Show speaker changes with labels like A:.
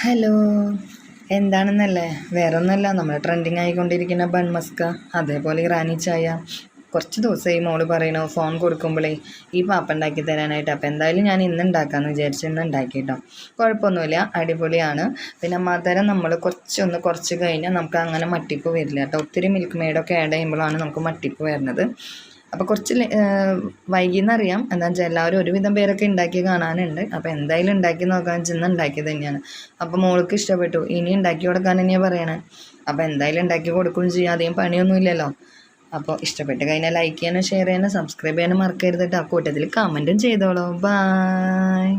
A: Hello, എന്താണെന്നല്ലേ? വേറെ ഒന്നുമല്ല, നമ്മൾ ട്രെൻഡിങ് ആയിക്കൊണ്ടിരിക്കുന്ന ബൺ മസ്ക, അതേപോലെ ഇറാനി ചായ. കുറച്ച് ദിവസമായി മോള് പറയണോ ഫോൺ കൊടുക്കുമ്പോഴേ ഈ പാപ്പ ഉണ്ടാക്കി തരാനായിട്ട്. അപ്പോൾ എന്തായാലും ഞാൻ ഇന്ന് ഉണ്ടാക്കാമെന്ന് വിചാരിച്ച് ഇന്ന് ഉണ്ടാക്കിയിട്ടോ. കുഴപ്പമൊന്നുമില്ല, അടിപൊളിയാണ്. പിന്നെ മധുരം നമ്മൾ കുറച്ച് കഴിഞ്ഞാൽ നമുക്ക് അങ്ങനെ മട്ടിപ്പ് വരില്ല കേട്ടോ. ഒത്തിരി മിൽക്ക് മെയ്ഡൊക്കെ ആഡ് ചെയ്യുമ്പോഴാണ് നമുക്ക് മട്ടിപ്പ് വരുന്നത്. അപ്പോൾ കുറച്ച് വൈകിയെന്നറിയാം. എന്താണെന്ന് വെച്ചാൽ എല്ലാവരും ഒരുവിധം പേരൊക്കെ ഉണ്ടാക്കി കാണാനുണ്ട്. അപ്പോൾ എന്തായാലും ഉണ്ടാക്കി നോക്കാൻ ചെന്ന് ഉണ്ടാക്കിയത് തന്നെയാണ്. അപ്പോൾ മോൾക്ക് ഇഷ്ടപ്പെട്ടു. ഇനി ഉണ്ടാക്കി കൊടുക്കാൻ തന്നെയാണ് പറയണേ. അപ്പോൾ എന്തായാലും ഉണ്ടാക്കി കൊടുക്കുകയും ചെയ്യാം, അധികം പണിയൊന്നുമില്ലല്ലോ. അപ്പോൾ ഇഷ്ടപ്പെട്ട് കഴിഞ്ഞാൽ ലൈക്ക് ചെയ്യാനും ഷെയർ ചെയ്യാനും സബ്സ്ക്രൈബ് ചെയ്യാനും മറക്കരുത് കേട്ടോ. കൂട്ടത്തിൽ കമൻറ്റും ചെയ്തോളൂ. ബായ്.